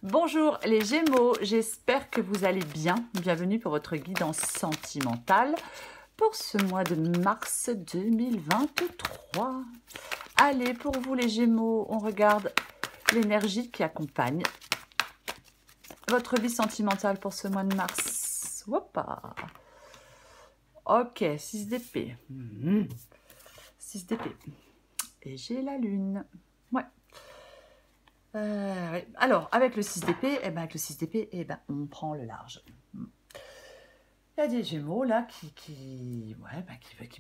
Bonjour les Gémeaux, j'espère que vous allez bien. Bienvenue pour votre guidance sentimentale pour ce mois de mars 2023. Allez, pour vous les Gémeaux, on regarde l'énergie qui accompagne votre vie sentimentale pour ce mois de mars. Hoppa. Ok, 6 d'épée. 6 d'épée. Et j'ai la lune. Ouais. Ouais. Alors, avec le 6 d'épée, on prend le large. Il y a des Gémeaux là qui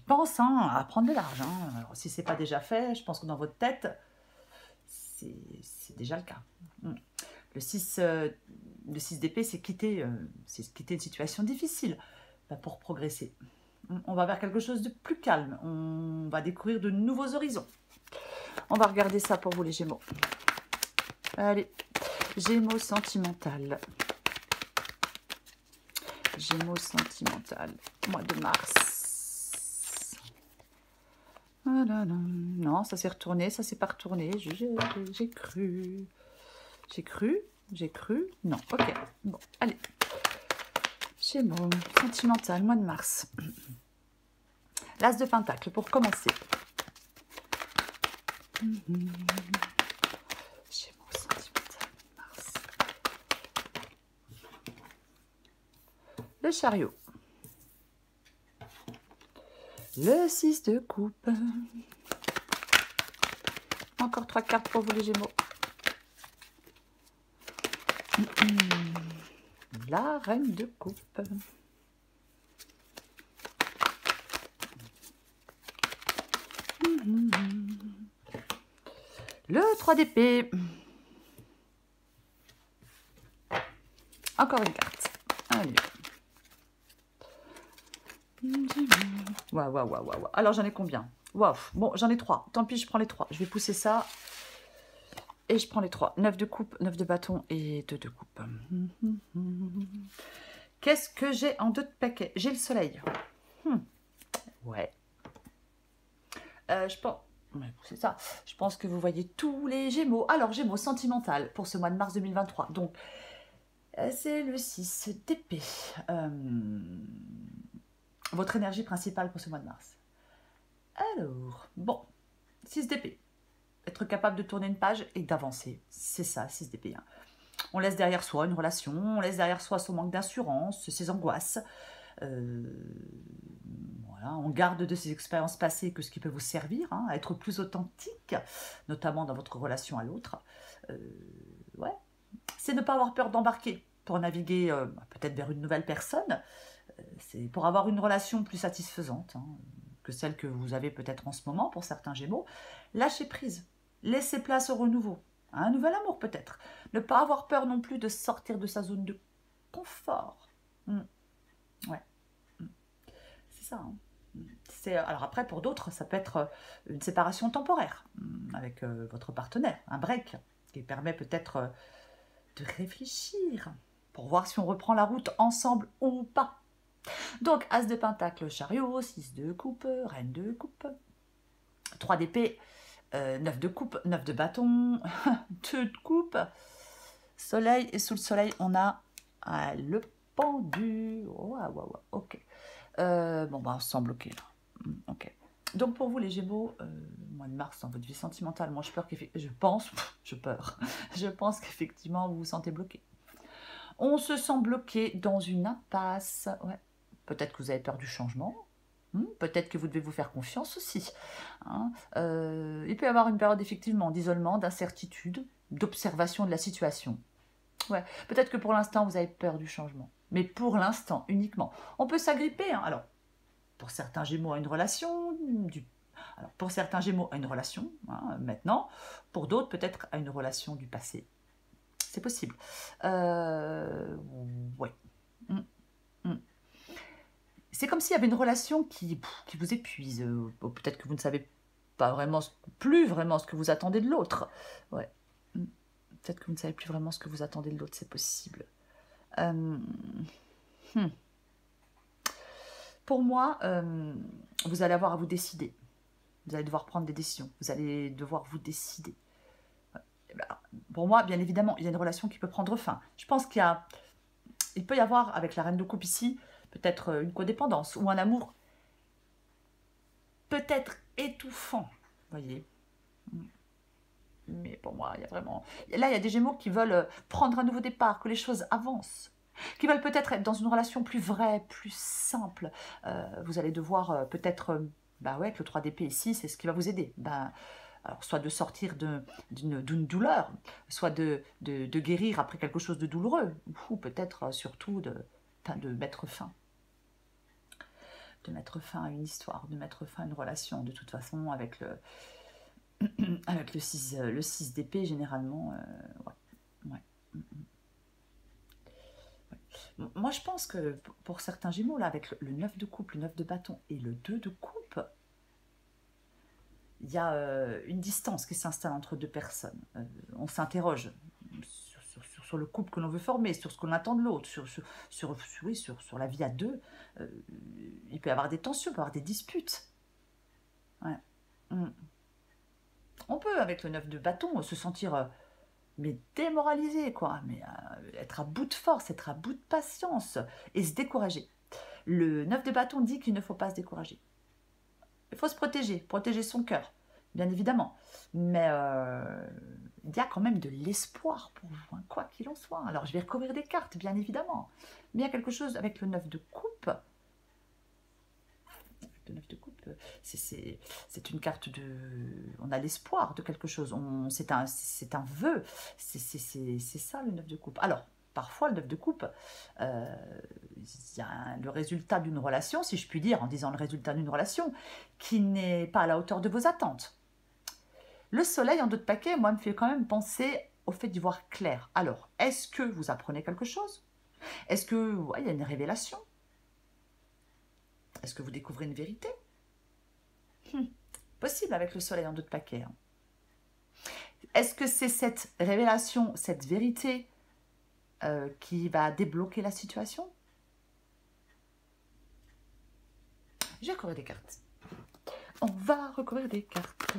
pensent à prendre le large. Alors, si ce n'est pas déjà fait, je pense que dans votre tête, c'est déjà le cas. Le 6 d'épée, c'est quitter une situation difficile pour progresser. On va vers quelque chose de plus calme. On va découvrir de nouveaux horizons. On va regarder ça pour vous les Gémeaux. Allez, Gémeaux sentimental. Gémeaux sentimental, mois de mars. Voilà. Non, ça s'est retourné, ça s'est pas retourné. J'ai cru. J'ai cru. Non, ok. Bon, allez. Gémeaux sentimental, mois de mars. L'As de Pentacle pour commencer. Gémeaux sentimental, mars. Le Chariot. Le 6 de coupe. Encore 3 cartes pour vous les Gémeaux. La Reine de coupe. Le 3 d'épée. Encore une carte. Allez. Waouh. Alors, j'en ai combien? Waouh. Bon, j'en ai 3. Tant pis, je prends les 3. Je vais pousser ça. Et je prends les 3. 9 de coupe, 9 de bâton et 2 de coupe. Qu'est-ce que j'ai en 2 de paquet? J'ai le soleil. Ouais. Je pense... c'est ça. Je pense que vous voyez tous les Gémeaux. Alors, Gémeaux sentimental pour ce mois de mars 2023. Donc, c'est le 6 d'épée. Votre énergie principale pour ce mois de mars. Alors, bon, 6 d'épée. Être capable de tourner une page et d'avancer. C'est ça, 6 d'épée. On laisse derrière soi une relation, on laisse derrière soi son manque d'assurance, ses angoisses. Voilà, on garde de ces expériences passées que ce qui peut vous servir, à être plus authentique, notamment dans votre relation à l'autre. Ouais. C'est ne pas avoir peur d'embarquer pour naviguer peut-être vers une nouvelle personne. C'est pour avoir une relation plus satisfaisante que celle que vous avez peut-être en ce moment pour certains Gémeaux. Lâchez prise, laissez place au renouveau, à un nouvel amour peut-être. Ne pas avoir peur non plus de sortir de sa zone de confort. Ouais, c'est ça. Alors après, pour d'autres, ça peut être une séparation temporaire avec votre partenaire, un break qui permet peut-être de réfléchir pour voir si on reprend la route ensemble ou pas. Donc, As de Pentacle, Chariot, 6 de coupe, Reine de coupe, 3 d'épée, 9 de coupe, 9 de bâton, 2 de coupe, Soleil, et sous le Soleil, on a le pendu. Ok. Bon, bah, sans bloquer là. Ok. Donc, pour vous, les Gémeaux, mois de mars, dans votre vie sentimentale, moi, je pense qu'effectivement, vous vous sentez bloqué. On se sent bloqué dans une impasse. Ouais. Peut-être que vous avez peur du changement. Peut-être que vous devez vous faire confiance aussi. Il peut y avoir une période effectivement d'isolement, d'incertitude, d'observation de la situation. Ouais. Peut-être que pour l'instant, vous avez peur du changement. Mais pour l'instant, uniquement. On peut s'agripper. Alors, pour certains Gémeaux à une relation, pour certains Gémeaux à une relation, maintenant. Pour d'autres, peut-être à une relation du passé. C'est possible. Ouais. C'est comme s'il y avait une relation qui vous épuise. Peut-être que vous ne savez pas vraiment, plus vraiment ce que vous attendez de l'autre. Ouais. Peut-être que vous ne savez plus vraiment ce que vous attendez de l'autre, c'est possible. Pour moi, vous allez avoir à vous décider. Vous allez devoir prendre des décisions. Vous allez devoir vous décider. Eh ben, pour moi, bien évidemment, il y a une relation qui peut prendre fin. Je pense il peut y avoir, avec la reine de coupe ici, peut-être une codépendance ou un amour peut-être étouffant, voyez. Mais pour moi, il y a vraiment... Là, il y a des Gémeaux qui veulent prendre un nouveau départ, que les choses avancent, qui veulent peut-être être dans une relation plus vraie, plus simple. Vous allez devoir peut-être... bah ouais, avec le 3 d'épée ici, c'est ce qui va vous aider. Ben, alors, soit de sortir d'une douleur, soit de guérir après quelque chose de douloureux, ou peut-être surtout de mettre fin. De mettre fin à une histoire, de mettre fin à une relation. De toute façon, avec avec le 6 d'épée, généralement, ouais, ouais. Ouais. Moi, je pense que pour certains Gémeaux, là, avec le 9 de coupe, le 9 de bâton et le 2 de coupe, il y a une distance qui s'installe entre deux personnes. On s'interroge sur le couple que l'on veut former, sur ce qu'on attend de l'autre, sur la vie à deux. Il peut y avoir des tensions, il peut y avoir des disputes. Ouais. On peut, avec le 9 de bâton, se sentir mais démoralisé, quoi, mais être à bout de force, être à bout de patience et se décourager. Le 9 de bâton dit qu'il ne faut pas se décourager. Il faut se protéger son cœur, bien évidemment. Mais il y a quand même de l'espoir pour vous, hein, quoi qu'il en soit. Alors, je vais recouvrir des cartes, bien évidemment. Mais il y a quelque chose avec le 9 de coupe. Le 9 de coupe, c'est une carte de... On a l'espoir de quelque chose. C'est un vœu. C'est ça, le 9 de coupe. Alors, parfois, le 9 de coupe, il y a le résultat d'une relation, si je puis dire, en disant le résultat d'une relation, qui n'est pas à la hauteur de vos attentes. Le soleil en 2 de paquet, moi, me fait quand même penser au fait d'y voir clair. Alors, est-ce que vous apprenez quelque chose? Est-ce que, ouais, il y a une révélation? Est-ce que vous découvrez une vérité? Possible avec le soleil en 2 de paquet. Hein. Est-ce que c'est cette révélation, cette vérité qui va débloquer la situation? Je vais recouvrir des cartes. On va recouvrir des cartes.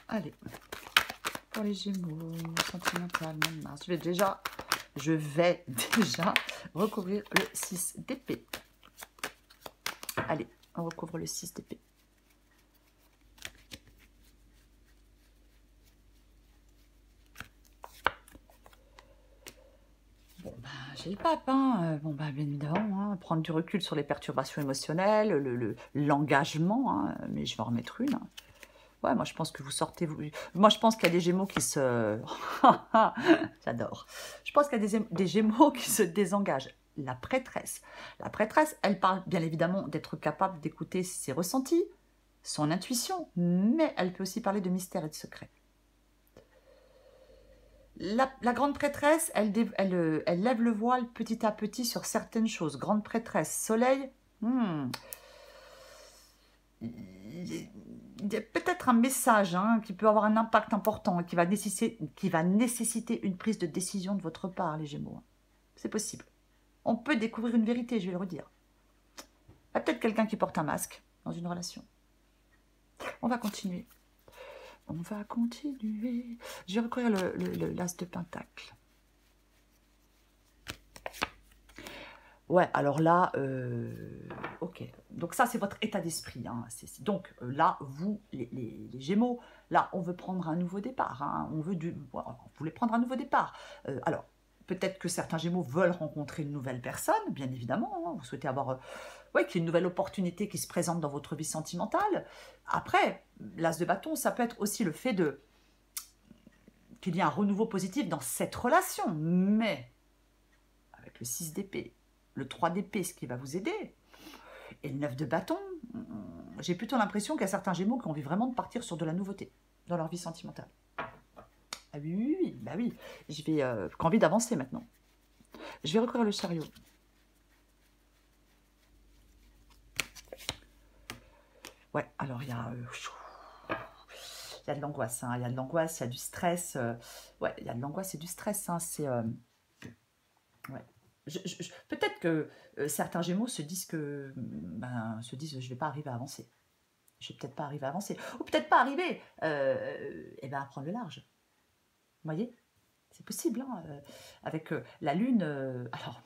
Allez, pour les Gémeaux, sentimental, mois de mars. Je vais déjà recouvrir le 6 d'épée. Allez, on recouvre le 6 d'épée. Bon, ben, j'ai le pape, hein. Bon, ben, bien évidemment, hein, prendre du recul sur les perturbations émotionnelles, l'engagement, hein, mais je vais en remettre une. Hein. Ouais, moi je pense que vous sortez... Moi je pense qu'il y a des Gémeaux qui se... J'adore. Je pense qu'il y a des Gémeaux qui se désengagent. La prêtresse, elle parle bien évidemment d'être capable d'écouter ses ressentis, son intuition, mais elle peut aussi parler de mystère et de secret. La grande prêtresse, elle lève le voile petit à petit sur certaines choses. Grande prêtresse, soleil, il y a peut-être un message qui peut avoir un impact important et qui va nécessiter une prise de décision de votre part, les Gémeaux. C'est possible. On peut découvrir une vérité, je vais le redire. Il y a peut-être quelqu'un qui porte un masque dans une relation. On va continuer. On va continuer. Je vais recouvrir l'as de pentacle. Ouais, alors là, ok. Donc ça, c'est votre état d'esprit. Hein. Donc là, vous, les Gémeaux, là, on veut prendre un nouveau départ. Hein. Vous voulez prendre un nouveau départ. Alors, peut-être que certains Gémeaux veulent rencontrer une nouvelle personne, bien évidemment. Hein. Vous souhaitez avoir, qu'il y ait une nouvelle opportunité qui se présente dans votre vie sentimentale. Après, l'as de bâton, ça peut être aussi le fait qu'il y ait un renouveau positif dans cette relation. Mais, avec le 6 d'épée, le 3 d'épée, ce qui va vous aider, et le 9 de bâton, j'ai plutôt l'impression qu'il y a certains Gémeaux qui ont envie vraiment de partir sur de la nouveauté dans leur vie sentimentale. Ah oui, bah oui, j'ai envie d'avancer maintenant. Je vais recouvrir le chariot. Ouais, alors il y a de l'angoisse, il y a de l'angoisse, il y a du stress. Ouais, il y a de l'angoisse et du stress. C'est... ouais. Peut-être que certains Gémeaux se disent que, je vais pas arriver à avancer. Je vais peut-être pas arriver à avancer. Ou peut-être pas arriver à prendre le large. Vous voyez? C'est possible, hein, avec la Lune. Alors,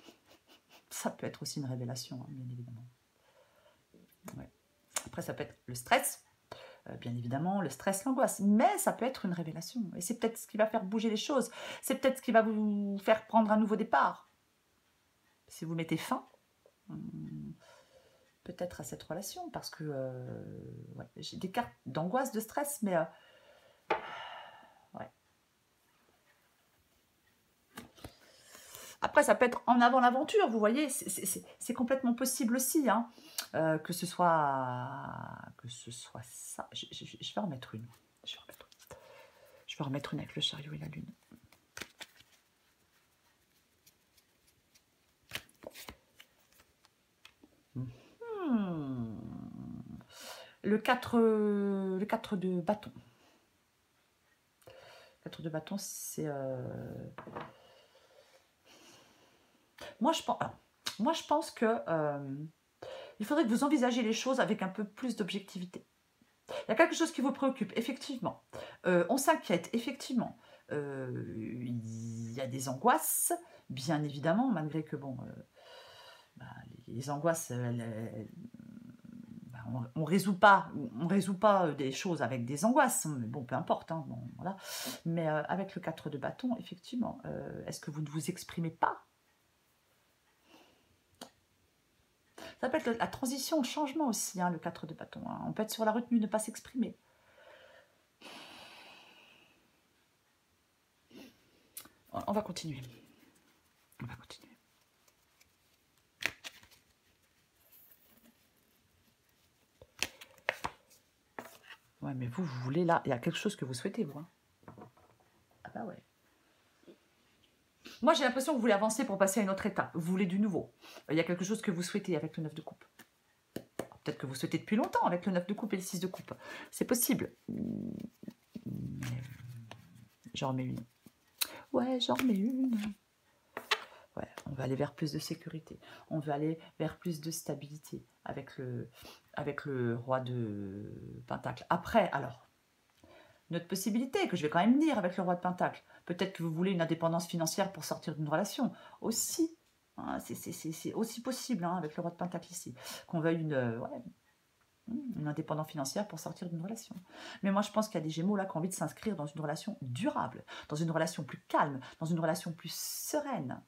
ça peut être aussi une révélation, hein, bien évidemment. Ouais. Après, ça peut être le stress, bien évidemment, le stress, l'angoisse. Mais ça peut être une révélation. Et c'est peut-être ce qui va faire bouger les choses. C'est peut-être ce qui va vous faire prendre un nouveau départ. Si vous mettez fin, peut-être à cette relation. Parce que ouais, j'ai des cartes d'angoisse, de stress, mais... ouais. Après, ça peut être en avant l'aventure, vous voyez, c'est complètement possible aussi, hein, que ce soit ça. Je vais en mettre une. Je vais remettre une avec le chariot et la lune. Le 4 de bâton. 4 de bâton, c'est... Moi, je pense que il faudrait que vous envisagiez les choses avec un peu plus d'objectivité. Il y a quelque chose qui vous préoccupe, effectivement. On s'inquiète, effectivement. Il y a des angoisses, bien évidemment, malgré que, bon, les angoisses, on ne résout pas des choses avec des angoisses. Mais bon, peu importe. Hein, bon, voilà. Mais avec le 4 de bâton, effectivement, est-ce que vous ne vous exprimez pas? Ça peut être la transition, le changement aussi, hein, le 4 de bâton. Hein. On peut être sur la retenue, ne pas s'exprimer. On va continuer. On va continuer. Ouais, mais vous voulez là, il y a quelque chose que vous souhaitez, vous. Hein. Ah bah ouais. Moi, j'ai l'impression que vous voulez avancer pour passer à une autre étape. Vous voulez du nouveau. Il y a quelque chose que vous souhaitez avec le 9 de coupe. Peut-être que vous souhaitez depuis longtemps avec le 9 de coupe et le 6 de coupe. C'est possible. J'en remets une. Ouais, j'en remets une. Ouais, on va aller vers plus de sécurité. On va aller vers plus de stabilité avec le roi de Pentacle. Après, alors, notre possibilité que je vais quand même dire avec le roi de Pentacle. Peut-être que vous voulez une indépendance financière pour sortir d'une relation. Aussi, hein, c'est aussi possible hein, avec le roi de Pentacle ici. Qu'on veuille une indépendance financière pour sortir d'une relation. Mais moi, je pense qu'il y a des Gémeaux là qui ont envie de s'inscrire dans une relation durable, dans une relation plus calme, dans une relation plus sereine.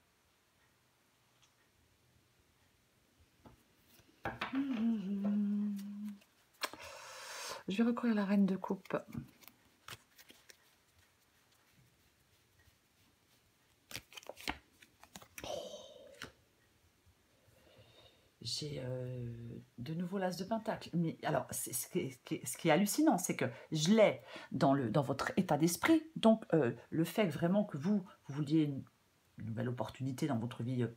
Je vais recourir la reine de coupe. J'ai de nouveau l'as de pentacle. Mais alors, ce qui est hallucinant, c'est que je l'ai dans votre état d'esprit. Donc, le fait vraiment que vous vouliez une nouvelle opportunité dans votre vie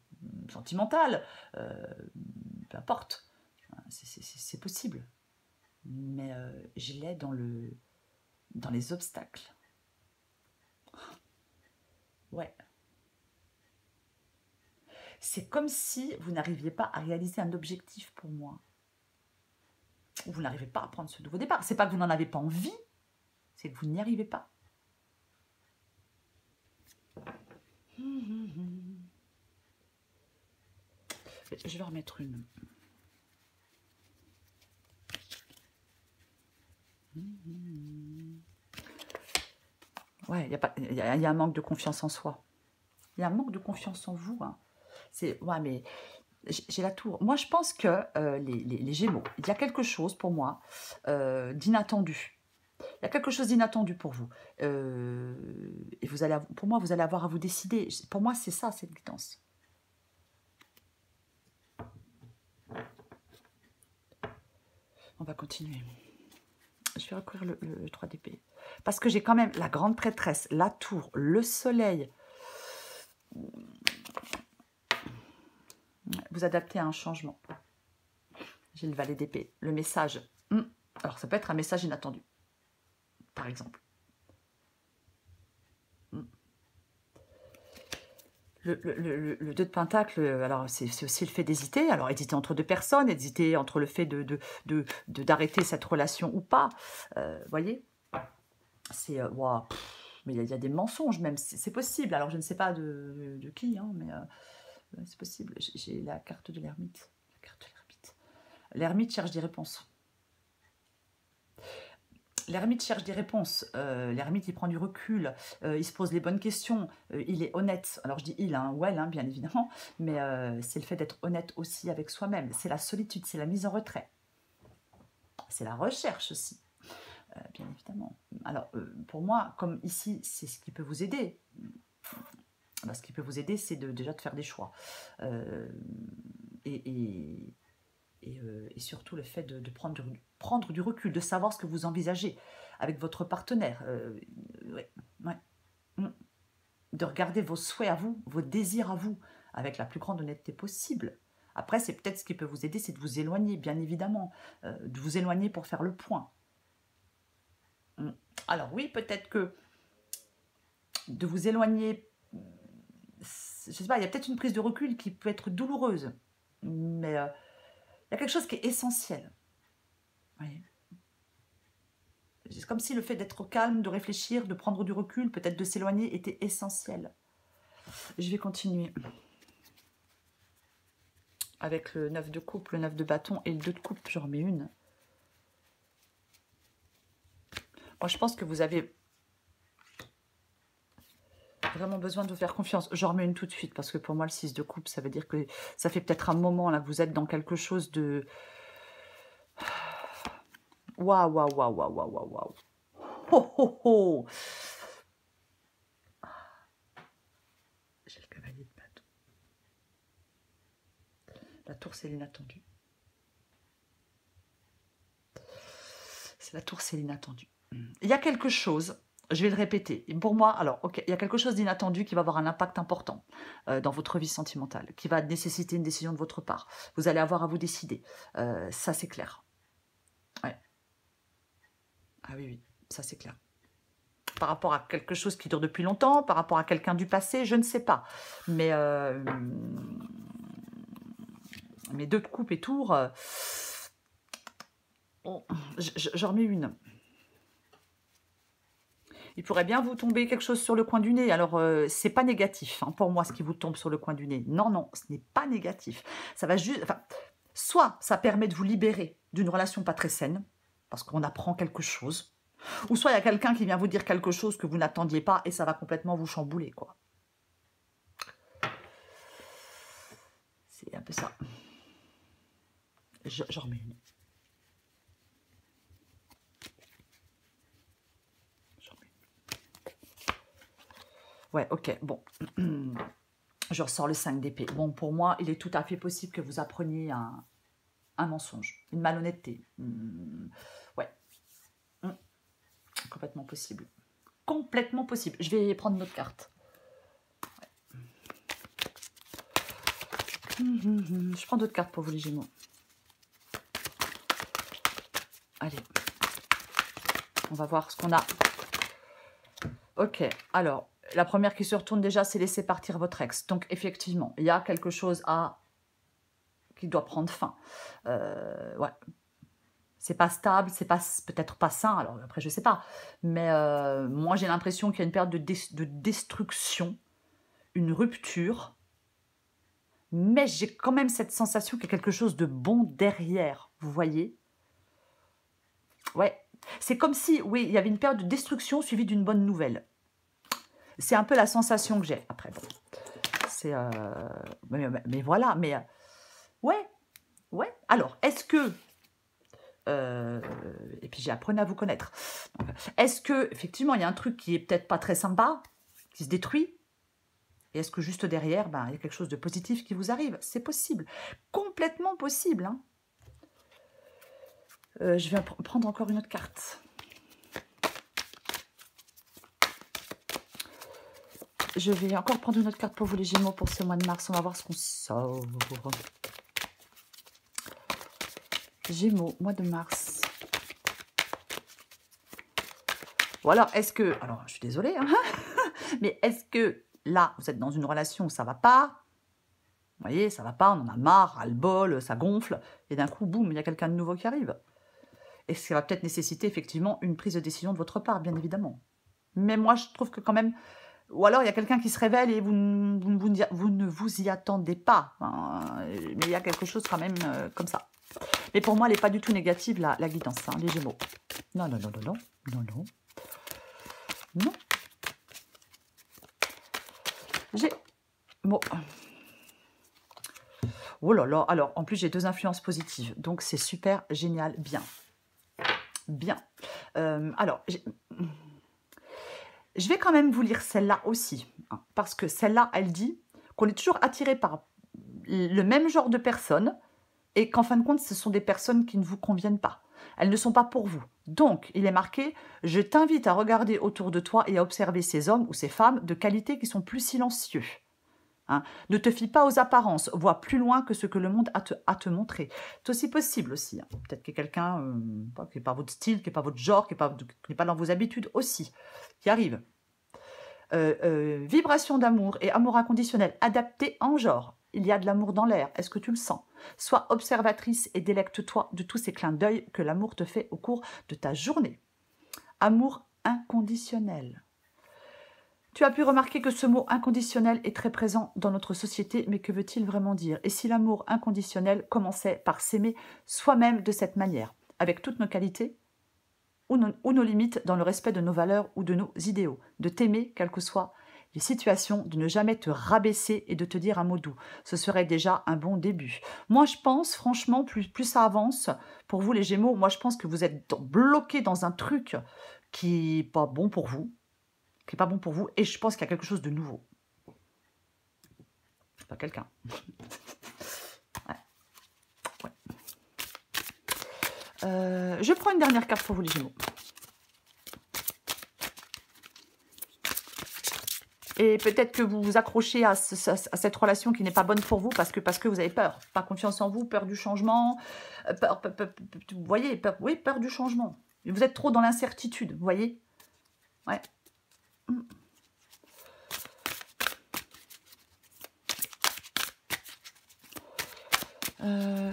sentimentale, peu importe, c'est possible. Mais je l'ai dans les obstacles. Ouais. C'est comme si vous n'arriviez pas à réaliser un objectif pour moi. Vous n'arrivez pas à prendre ce nouveau départ. C'est pas que vous n'en avez pas envie, c'est que vous n'y arrivez pas. Je vais remettre une. Ouais, il y a un manque de confiance en soi. Il y a un manque de confiance en vous. Hein. Ouais, mais j'ai la tour. Moi, je pense que les Gémeaux, il y a quelque chose pour moi d'inattendu. Il y a quelque chose d'inattendu pour vous. Et pour moi, vous allez avoir à vous décider. Pour moi, c'est ça, cette guidance. On va continuer. Je vais recourir le 3 d'épée. Parce que j'ai quand même la grande prêtresse, la tour, le soleil. Vous adaptez à un changement. J'ai le valet d'épée. Le message. Alors, ça peut être un message inattendu. Par exemple. Le 2 de Pentacle, alors c'est aussi le fait d'hésiter. Alors, hésiter entre deux personnes, hésiter entre le fait d'arrêter cette relation ou pas. Voyez, c'est... ouah, mais il y a des mensonges même, c'est possible. Alors, je ne sais pas de qui, hein, mais c'est possible. J'ai la carte de l'ermite. La carte de l'ermite. L'ermite cherche des réponses. L'ermite cherche des réponses, l'ermite il prend du recul, il se pose les bonnes questions, il est honnête. Alors je dis il, hein, ou elle, hein, bien évidemment, mais c'est le fait d'être honnête aussi avec soi-même. C'est la solitude, c'est la mise en retrait. C'est la recherche aussi, bien évidemment. Alors pour moi, comme ici, c'est ce qui peut vous aider. Ben, ce qui peut vous aider, c'est déjà de faire des choix. Et surtout le fait de prendre du recul, de savoir ce que vous envisagez avec votre partenaire. Ouais. De regarder vos souhaits à vous, vos désirs à vous, avec la plus grande honnêteté possible. Après, c'est peut-être ce qui peut vous aider, c'est de vous éloigner, bien évidemment. De vous éloigner pour faire le point. Alors oui, peut-être que de vous éloigner, je sais pas, il y a peut-être une prise de recul qui peut être douloureuse, mais... il y a quelque chose qui est essentiel. C'est comme si le fait d'être calme, de réfléchir, de prendre du recul, peut-être de s'éloigner, était essentiel. Je vais continuer. Avec le 9 de coupe, le 9 de bâton et le 2 de coupe, j'en remets une. Moi, je pense que vous avez vraiment besoin de vous faire confiance. J'en remets une tout de suite, parce que pour moi, le 6 de coupe, ça veut dire que ça fait peut-être un moment, là, que vous êtes dans quelque chose de... Waouh, waouh, waouh, waouh, waouh, waouh, waouh. Oh, oh, oh. J'ai le cavalier de bâton. La tour, c'est l'inattendu. C'est la tour, c'est l'inattendu. Il y a quelque chose, je vais le répéter. Pour moi, alors, ok, il y a quelque chose d'inattendu qui va avoir un impact important dans votre vie sentimentale, qui va nécessiter une décision de votre part. Vous allez avoir à vous décider. Ça, c'est clair. Ouais. Ah oui, oui, ça, c'est clair. Par rapport à quelque chose qui dure depuis longtemps, par rapport à quelqu'un du passé, je ne sais pas. Mais 2 de coupe et tour, j'en remets une. Il pourrait bien vous tomber quelque chose sur le coin du nez. Alors, c'est pas négatif, hein, pour moi, ce qui vous tombe sur le coin du nez. Non, non, ce n'est pas négatif. Ça va juste... Enfin, soit ça permet de vous libérer d'une relation pas très saine, parce qu'on apprend quelque chose, ou soit il y a quelqu'un qui vient vous dire quelque chose que vous n'attendiez pas, et ça va complètement vous chambouler, quoi. C'est un peu ça. J'en remets une. Ouais, ok, bon. Je ressors le 5 d'épée. Bon, pour moi, il est tout à fait possible que vous appreniez un mensonge, une malhonnêteté. Ouais. Complètement possible. Complètement possible. Je vais prendre une autre carte. Ouais. Je prends d'autres cartes pour vous, les Gémeaux. Allez. On va voir ce qu'on a. Ok, alors... La première qui se retourne déjà, c'est laisser partir votre ex. Donc, effectivement, il y a quelque chose qui doit prendre fin. Ouais. C'est pas stable, c'est peut-être pas sain. Alors, après, je sais pas. Mais moi, j'ai l'impression qu'il y a une période de destruction, une rupture. Mais j'ai quand même cette sensation qu'il y a quelque chose de bon derrière. Vous voyez? Ouais. C'est comme si, oui, il y avait une période de destruction suivie d'une bonne nouvelle. C'est un peu la sensation que j'ai. Après, bon, c'est... mais voilà, mais... ouais. Alors, est-ce que... et puis, j'apprenais à vous connaître. Est-ce que, effectivement, il y a un truc qui est peut-être pas très sympa, qui se détruit? Et est-ce que juste derrière, ben, il y a quelque chose de positif qui vous arrive? C'est possible. Complètement possible. Hein. Je vais prendre encore une autre carte. Je vais encore prendre une autre carte pour vous les Gémeaux pour ce mois de mars. On va voir ce qu'on sort. Gémeaux, mois de mars. Ou alors, est-ce que... Alors, je suis désolée, hein, mais est-ce que Là, vous êtes dans une relation où ça ne va pas. Vous voyez, ça ne va pas, on en a marre, ras-le-bol, ça gonfle. Et d'un coup, boum, il y a quelqu'un de nouveau qui arrive. Et ça va peut-être nécessiter effectivement une prise de décision de votre part, bien évidemment. Mais moi, je trouve que quand même... Ou alors, il y a quelqu'un qui se révèle et vous ne vous y attendez pas. Hein, mais il y a quelque chose quand même comme ça. Mais pour moi, elle n'est pas du tout négative, la guidance, hein, les Gémeaux. Non, non, non, non, non, non, non. Non. J'ai... Bon. Oh là là, alors, en plus, j'ai 2 influences positives. Donc, c'est super, génial, bien. Bien. Alors, je vais quand même vous lire celle-là aussi. Hein, parce que celle-là, elle dit qu'on est toujours attiré par le même genre de personnes et qu'en fin de compte, ce sont des personnes qui ne vous conviennent pas. Elles ne sont pas pour vous. Donc, il est marqué « Je t'invite à regarder autour de toi et à observer ces hommes ou ces femmes de qualité qui sont plus silencieux. » Hein. Ne te fie pas aux apparences, vois plus loin que ce que le monde a te montrer. C'est aussi possible aussi. Hein. Peut-être qu'il y a quelqu'un qui n'est pas votre style, qui n'est pas votre genre, qui n'est pas dans vos habitudes aussi, qui arrive. Vibration d'amour et amour inconditionnel, adapté en genre. Il y a de l'amour dans l'air, est-ce que tu le sens? Sois observatrice et délecte-toi de tous ces clins d'œil que l'amour te fait au cours de ta journée. Amour inconditionnel. Tu as pu remarquer que ce mot inconditionnel est très présent dans notre société, mais que veut-il vraiment dire? Et si l'amour inconditionnel commençait par s'aimer soi-même de cette manière, avec toutes nos qualités ou nos limites dans le respect de nos valeurs ou de nos idéaux, de t'aimer, quelles que soient les situations, de ne jamais te rabaisser et de te dire un mot doux. Ce serait déjà un bon début. Moi, je pense, franchement, plus ça avance, pour vous les Gémeaux, moi, je pense que vous êtes bloqués dans un truc qui n'est pas bon pour vous, et je pense qu'il y a quelque chose de nouveau. Pas quelqu'un. Ouais. Ouais. Je prends une dernière carte pour vous les Gémeaux. Et peut-être que vous vous accrochez à cette relation qui n'est pas bonne pour vous parce que vous avez peur. Pas confiance en vous, peur du changement. Vous voyez, peur du changement. Vous êtes trop dans l'incertitude, vous voyez. Ouais.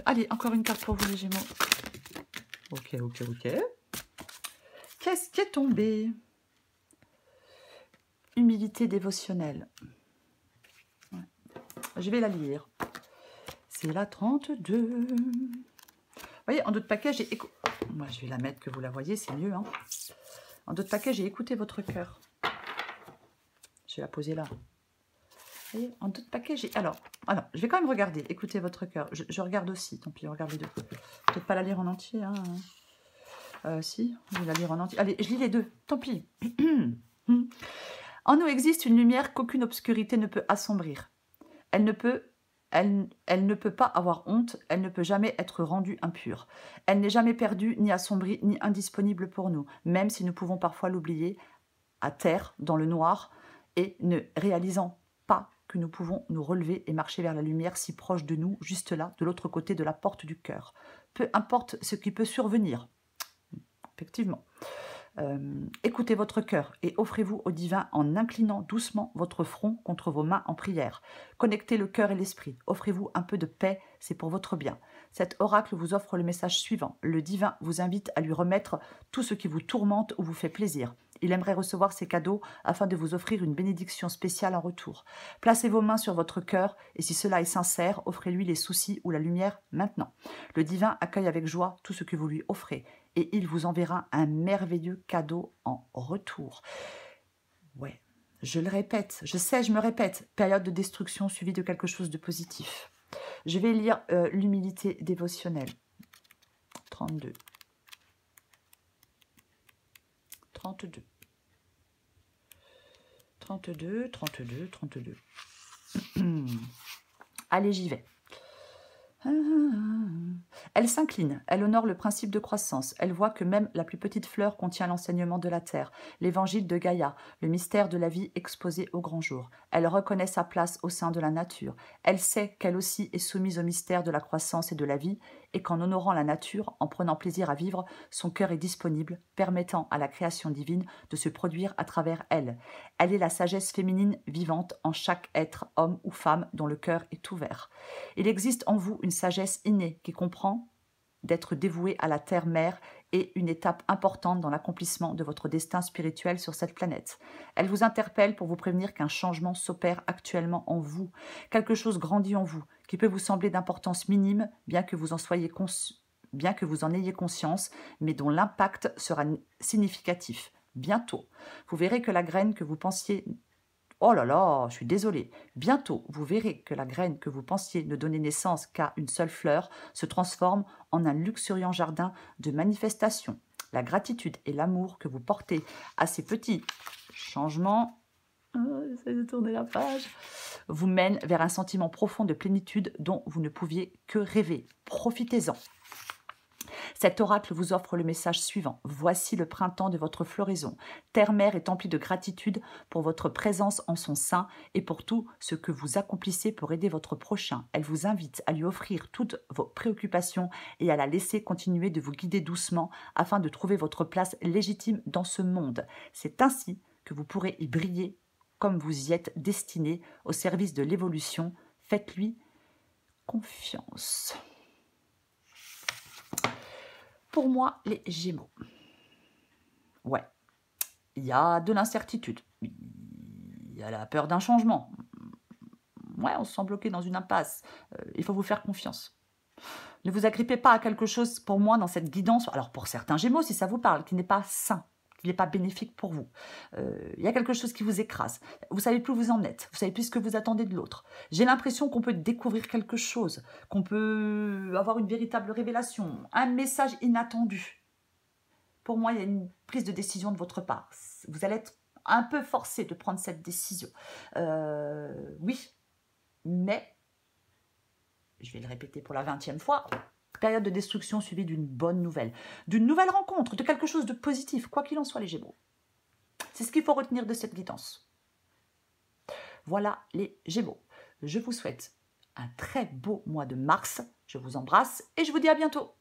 Allez, encore une carte pour vous les Gémeaux. Ok, ok, ok. Qu'est-ce qui est tombé? Humilité dévotionnelle. Ouais. Je vais la lire. C'est la 32. Vous voyez, en d'autres paquets, j'ai écouté... Moi, je vais la mettre que vous la voyez, c'est mieux. Hein. En d'autres paquets, j'ai écouté votre cœur. Je vais la poser là. Vous voyez, en d'autres paquets, j'ai... Alors, je vais quand même regarder. Écoutez votre cœur. Je regarde aussi. Tant pis, on regarde les deux. Peut-être pas la lire en entier. Hein. Si, je vais la lire en entier. Allez, je lis les deux. Tant pis. En nous existe une lumière qu'aucune obscurité ne peut assombrir. Elle ne peut pas avoir honte, elle ne peut jamais être rendue impure. Elle n'est jamais perdue, ni assombrie, ni indisponible pour nous, même si nous pouvons parfois l'oublier à terre, dans le noir, et ne réalisant pas que nous pouvons nous relever et marcher vers la lumière si proche de nous, juste là, de l'autre côté de la porte du cœur. Peu importe ce qui peut survenir. Effectivement. Écoutez votre cœur et offrez-vous au divin en inclinant doucement votre front contre vos mains en prière. Connectez le cœur et l'esprit. Offrez-vous un peu de paix, c'est pour votre bien. Cet oracle vous offre le message suivant. Le divin vous invite à lui remettre tout ce qui vous tourmente ou vous fait plaisir. Il aimerait recevoir ces cadeaux afin de vous offrir une bénédiction spéciale en retour. Placez vos mains sur votre cœur et si cela est sincère, offrez-lui les soucis ou la lumière maintenant. Le divin accueille avec joie tout ce que vous lui offrez et il vous enverra un merveilleux cadeau en retour. Ouais, je le répète, je sais, je me répète, période de destruction suivie de quelque chose de positif. Je vais lire l'humilité dévotionnelle. 32. 32. 32, 32, 32. Allez, j'y vais. Elle s'incline, elle honore le principe de croissance, elle voit que même la plus petite fleur contient l'enseignement de la terre, l'évangile de Gaïa, le mystère de la vie exposé au grand jour. Elle reconnaît sa place au sein de la nature, elle sait qu'elle aussi est soumise au mystère de la croissance et de la vie, et qu'en honorant la nature, en prenant plaisir à vivre, son cœur est disponible, permettant à la création divine de se produire à travers elle. Elle est la sagesse féminine vivante en chaque être, homme ou femme, dont le cœur est ouvert. Il existe en vous une sagesse innée qui comprend d'être dévoué à la terre-mère est une étape importante dans l'accomplissement de votre destin spirituel sur cette planète. Elle vous interpelle pour vous prévenir qu'un changement s'opère actuellement en vous. Quelque chose grandit en vous, qui peut vous sembler d'importance minime, bien que vous en ayez conscience, mais dont l'impact sera significatif. Bientôt, vous verrez que la graine que vous pensiez... Oh là là, je suis désolée. Bientôt, vous verrez que la graine que vous pensiez ne donner naissance qu'à une seule fleur se transforme en un luxuriant jardin de manifestation. La gratitude et l'amour que vous portez à ces petits changements, j'essaie de tourner la page, vous mènent vers un sentiment profond de plénitude dont vous ne pouviez que rêver. Profitez-en. Cet oracle vous offre le message suivant. Voici le printemps de votre floraison. Terre-mère est emplie de gratitude pour votre présence en son sein et pour tout ce que vous accomplissez pour aider votre prochain. Elle vous invite à lui offrir toutes vos préoccupations et à la laisser continuer de vous guider doucement afin de trouver votre place légitime dans ce monde. C'est ainsi que vous pourrez y briller comme vous y êtes destiné au service de l'évolution. Faites-lui confiance. Pour moi, les Gémeaux, ouais, il y a de l'incertitude, il y a la peur d'un changement, ouais, on se sent bloqué dans une impasse, il faut vous faire confiance. Ne vous agrippez pas à quelque chose, pour moi, dans cette guidance, alors pour certains Gémeaux, si ça vous parle, qui n'est pas sain, qui n'est pas bénéfique pour vous. Il y a quelque chose qui vous écrase. Vous ne savez plus où vous en êtes. Vous ne savez plus ce que vous attendez de l'autre. J'ai l'impression qu'on peut découvrir quelque chose, qu'on peut avoir une véritable révélation, un message inattendu. Pour moi, il y a une prise de décision de votre part. Vous allez être un peu forcé de prendre cette décision. Oui, mais, je vais le répéter pour la 20e fois, période de destruction suivie d'une bonne nouvelle, d'une nouvelle rencontre, de quelque chose de positif, quoi qu'il en soit les Gémeaux. C'est ce qu'il faut retenir de cette guidance. Voilà les Gémeaux. Je vous souhaite un très beau mois de mars. Je vous embrasse et je vous dis à bientôt.